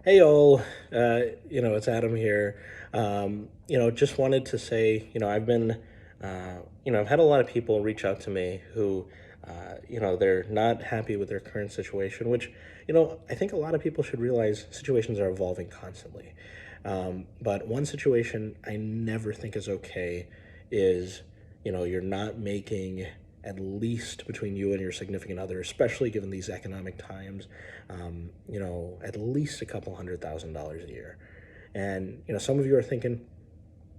Hey all, it's Adam here. Just wanted to say, I've had a lot of people reach out to me who, they're not happy with their current situation, which, I think a lot of people should realize situations are evolving constantly. But one situation I never think is okay is, you're not making at least between you and your significant other, especially given these economic times, at least a couple $100,000 a year. And, some of you are thinking,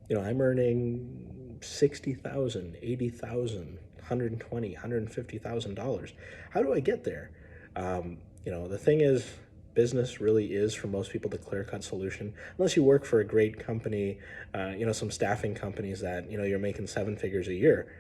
I'm earning 60,000, 80,000, 120, $150,000. How do I get there? The thing is, business really is for most people the clear cut solution. Unless you work for a great company, some staffing companies that, you're making seven figures a year.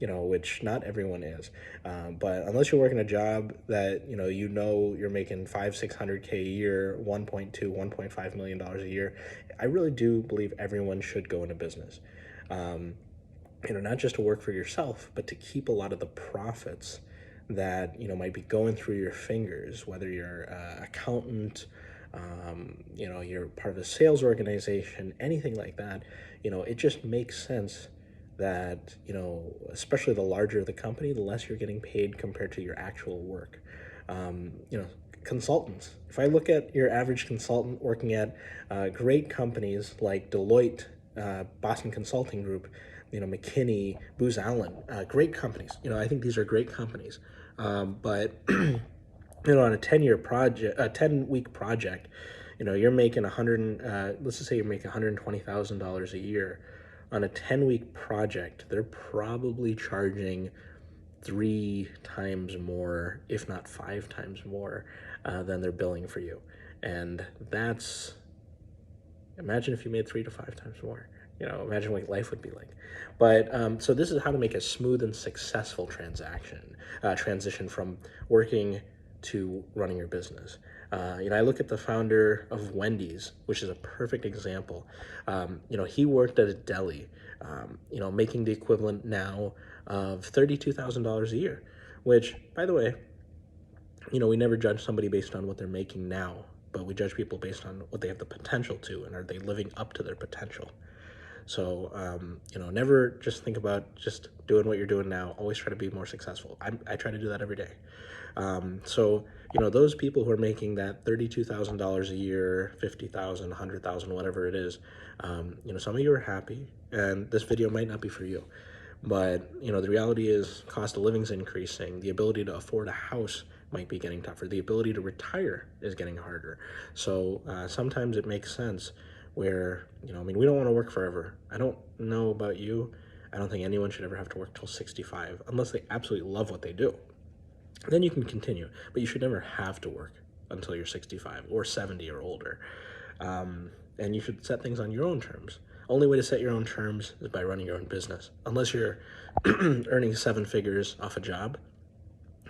Which not everyone is. But unless you're working a job that you're making 500-600K a year, 1.2, $1.5 million a year, I really do believe everyone should go into business. Um, Not just to work for yourself, but to keep a lot of the profits that might be going through your fingers, whether you're an accountant, you're part of a sales organization, anything like that. It just makes sense that especially the larger the company, the less you're getting paid compared to your actual work. um, you know Consultants, if I look at your average consultant working at great companies like Deloitte, Boston Consulting Group, McKinney, Booz Allen, great companies. I think these are great companies. But on a 10-year project, a 10-week project, you're making 100, let's just say you're making $120,000 a year. On a 10-week project, they're probably charging three times more, if not five times more, than they're billing for you. And that's, imagine if you made three to five times more. Imagine what life would be like. But so this is how to make a smooth and successful transition from working to running your business. I look at the founder of Wendy's, which is a perfect example. He worked at a deli, making the equivalent now of $32,000 a year, which, by the way, we never judge somebody based on what they're making now, but we judge people based on what they have the potential to, and are they living up to their potential. So, never just think about just doing what you're doing now. Always try to be more successful. I try to do that every day. So, those people who are making that $32,000 a year, 50,000, 100,000, whatever it is, some of you are happy, and this video might not be for you. But, the reality is cost of living is increasing. The ability to afford a house might be getting tougher. The ability to retire is getting harder. So sometimes it makes sense where, we don't want to work forever. I don't know about you. I don't think anyone should ever have to work till 65 unless they absolutely love what they do. Then you can continue, but you should never have to work until you're 65 or 70 or older. And you should set things on your own terms. Only way to set your own terms is by running your own business. Unless you're earning seven figures off a job,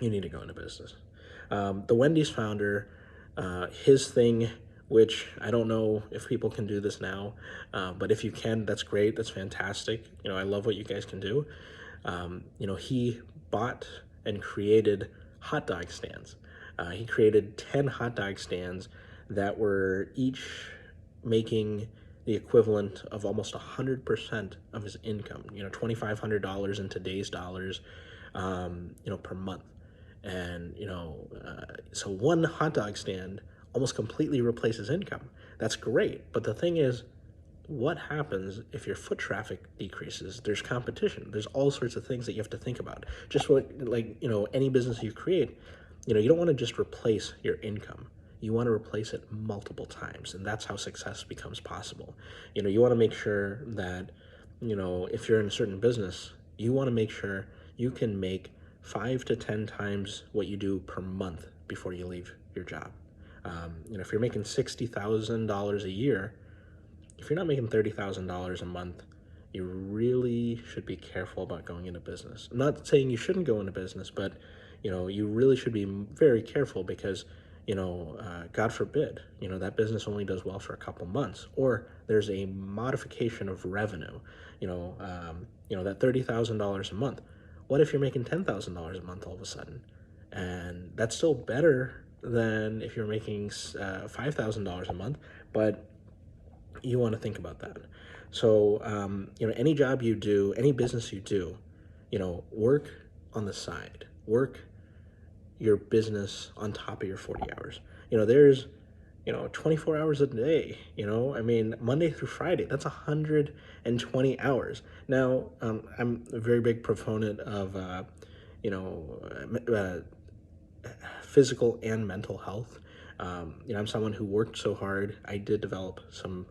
you need to go into business. The Wendy's founder, his thing, which I don't know if people can do this now, but if you can, that's great. That's fantastic. I love what you guys can do. He bought and created hot dog stands. He created 10 hot dog stands that were each making the equivalent of almost 100% of his income, $2,500 in today's dollars, per month. And, so one hot dog stand almost completely replaces income. That's great. But the thing is, what happens if your foot traffic decreases? There's competition. There's all sorts of things that you have to think about. Just what, like, any business you create, you don't want to just replace your income. You want to replace it multiple times, and that's how success becomes possible. You want to make sure that, if you're in a certain business, you want to make sure you can make 5 to 10 times what you do per month before you leave your job. If you're making $60,000 a year, if you're not making $30,000 a month, you really should be careful about going into business. I'm not saying you shouldn't go into business, but you really should be very careful because God forbid, that business only does well for a couple months, or there's a modification of revenue. That $30,000 a month. What if you're making $10,000 a month all of a sudden? And that's still better than if you're making $5,000 a month, but you want to think about that. So, any job you do, any business you do, work on the side, work your business on top of your 40 hours. There's 24 hours a day, I mean, Monday through Friday, that's 120 hours. Now, I'm a very big proponent of, you know, physical and mental health. I'm someone who worked so hard. I did develop some,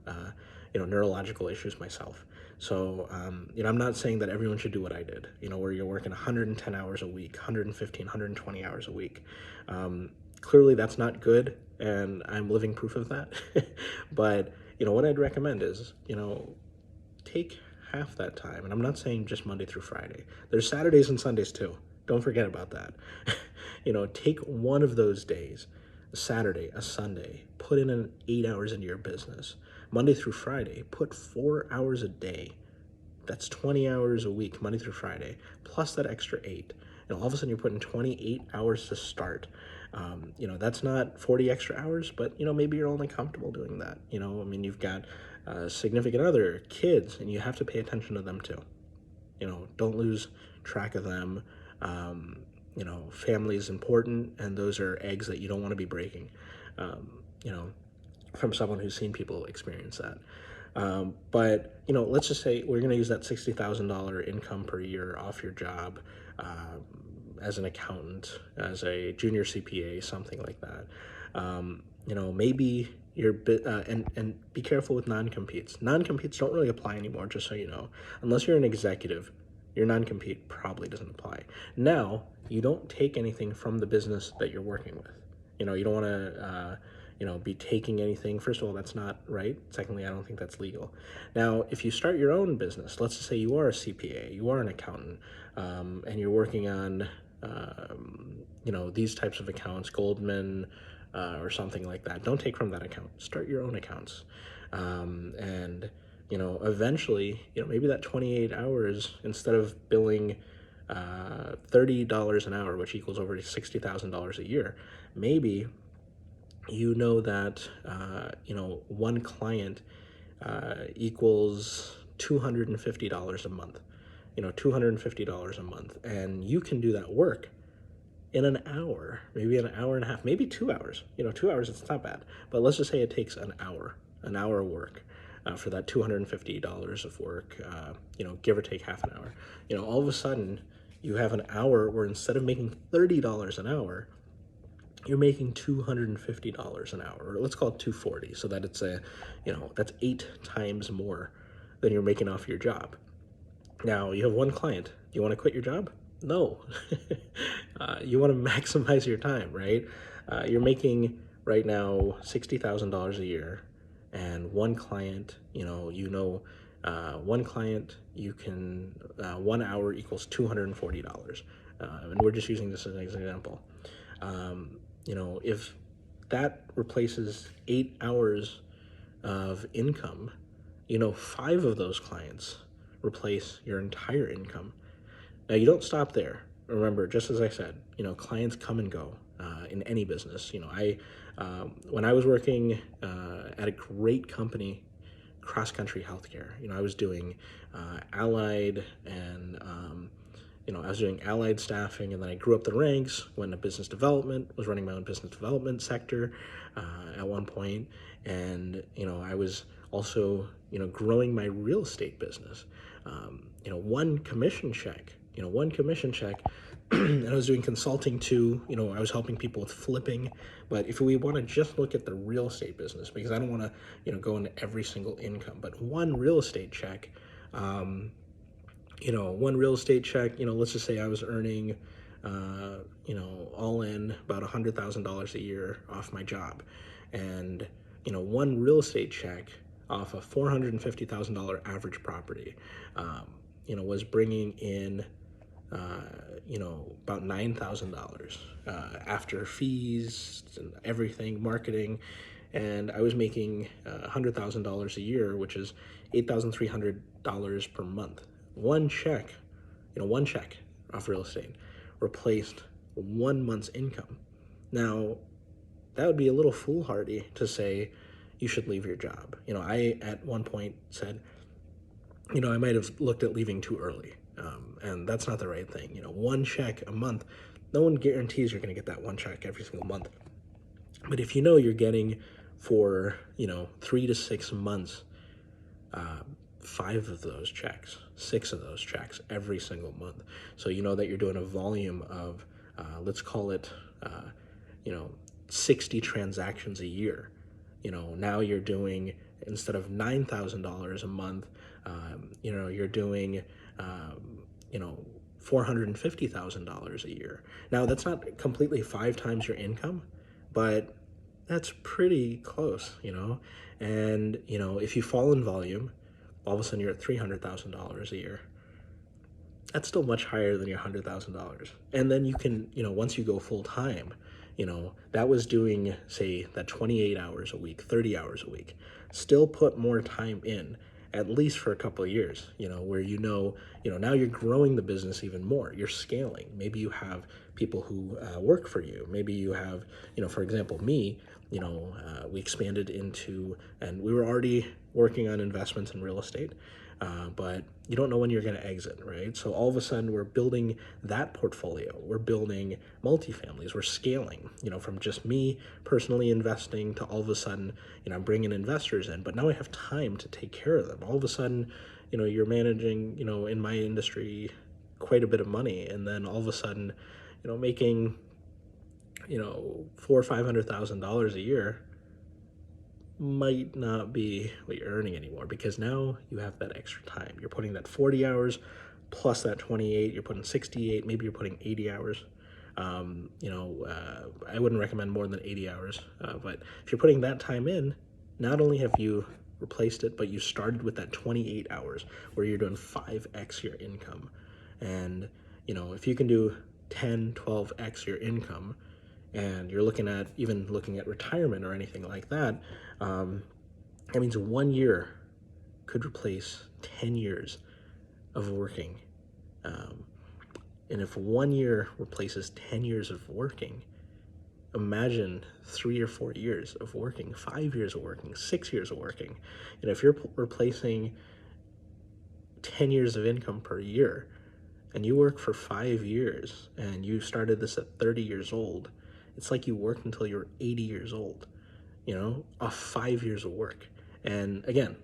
neurological issues myself. So, I'm not saying that everyone should do what I did, where you're working 110 hours a week, 115, 120 hours a week. Clearly, that's not good, and I'm living proof of that. But, what I'd recommend is, take half that time. And I'm not saying just Monday through Friday, there's Saturdays and Sundays too. Don't forget about that. Take one of those days, a Saturday, a Sunday, put in an 8 hours into your business. Monday through Friday, put 4 hours a day. That's 20 hours a week, Monday through Friday, plus that extra eight. And all of a sudden you're putting 28 hours to start. That's not 40 extra hours, but, maybe you're only comfortable doing that. I mean, you've got a significant other, kids, and you have to pay attention to them too. Don't lose track of them. Family is important, and those are eggs that you don't want to be breaking, from someone who's seen people experience that. But, let's just say we're going to use that $60,000 income per year off your job, as an accountant, as a junior CPA, something like that. Maybe you're and be careful with non-competes. Non-competes don't really apply anymore, just so you know. Unless you're an executive, your non-compete probably doesn't apply. Now, you don't take anything from the business that you're working with. You don't want to, be taking anything. First of all, that's not right. Secondly, I don't think that's legal. Now, if you start your own business, let's just say you are a CPA, you are an accountant, and you're working on, these types of accounts, Goldman, or something like that. Don't take from that account. Start your own accounts. And eventually, maybe that 28 hours, instead of billing $30 an hour, which equals over $60,000 a year, maybe that one client equals $250 a month. $250 a month, and you can do that work in an hour, maybe an hour and a half, maybe 2 hours. 2 hours, it's not bad. But let's just say it takes an hour of work, for that $250 of work, give or take half an hour. All of a sudden, you have an hour where instead of making $30 an hour, you're making $250 an hour, or let's call it 240, so that it's that's 8 times more than you're making off your job. Now, you have one client. You want to quit your job? No. You want to maximize your time, right? You're making right now $60,000 a year, and one client, one client, you can, 1 hour equals $240. And we're just using this as an example. If that replaces 8 hours of income, 5 of those clients replace your entire income. Now, you don't stop there. Remember, just as I said, clients come and go, in any business. When I was working at a great company, Cross Country Healthcare, I was doing allied and I was doing allied staffing, and then I grew up the ranks, went to business development, was running my own business development sector at one point, and I was also growing my real estate business. One commission check, and I was doing consulting too. I was helping people with flipping. But if we want to just look at the real estate business, because I don't want to go into every single income, but one real estate check. Let's just say I was earning, all in about $100,000 a year off my job. And, one real estate check off a $450,000 average property, was bringing in, about $9,000 after fees and everything, marketing. And I was making $100,000 a year, which is $8,300 per month. One check off real estate replaced 1 month's income. Now, that would be a little foolhardy to say you should leave your job. I at one point said, I might have looked at leaving too early. And that's not the right thing. One check a month, no one guarantees you're going to get that one check every single month. But if you're getting for, 3 to 6 months, 5 of those checks, 6 of those checks every single month. So that you're doing a volume of, let's call it, 60 transactions a year. Now you're doing, instead of $9,000 a month, you're doing, $450,000 a year. Now that's not completely 5 times your income, but that's pretty close, And, if you fall in volume, all of a sudden you're at $300,000 a year. That's still much higher than your $100,000. And then you can, once you go full time, that was doing, say, that 28 hours a week, 30 hours a week. Still put more time in, at least for a couple of years, where now you're growing the business even more. You're scaling. Maybe you have people who work for you. Maybe you have, for example, me, we expanded into, and we were already working on investments in real estate, but you don't know when you're going to exit, right? So all of a sudden we're building that portfolio. We're building multifamilies. We're scaling, from just me personally investing to all of a sudden, I'm bringing investors in, but now I have time to take care of them. All of a sudden, you're managing, in my industry, quite a bit of money. And then all of a sudden, making, $400,000 or $500,000 a year might not be what you're earning anymore, because now you have that extra time. You're putting that 40 hours plus that 28, you're putting 68, maybe you're putting 80 hours. I wouldn't recommend more than 80 hours, but if you're putting that time in, not only have you replaced it, but you started with that 28 hours where you're doing 5x your income. And, if you can do 10, 12x your income, and you're looking at retirement or anything like that, that means 1 year could replace 10 years of working. And if 1 year replaces 10 years of working, imagine 3 or 4 years of working, 5 years of working, 6 years of working. If you're replacing 10 years of income per year, and you work for 5 years, and you started this at 30 years old, it's like you worked until you're 80 years old, off 5 years of work. And again,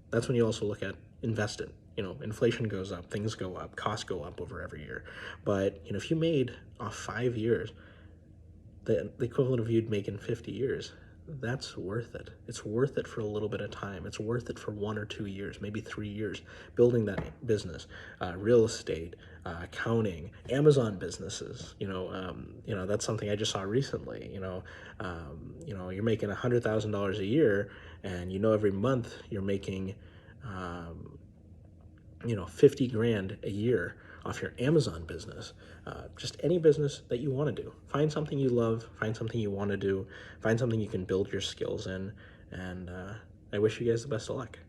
that's when you also look at invest it. Inflation goes up, things go up, costs go up over every year. But, if you made off 5 years, the equivalent of you'd make in 50 years, that's worth it. It's worth it for a little bit of time. It's worth it for 1 or 2 years, maybe 3 years, building that business, real estate, accounting, Amazon businesses. That's something I just saw recently. You're making $100,000 a year, and every month you're making, 50 grand a year off your Amazon business. Just any business that you want to do. Find something you love, find something you want to do, find something you can build your skills in, and I wish you guys the best of luck.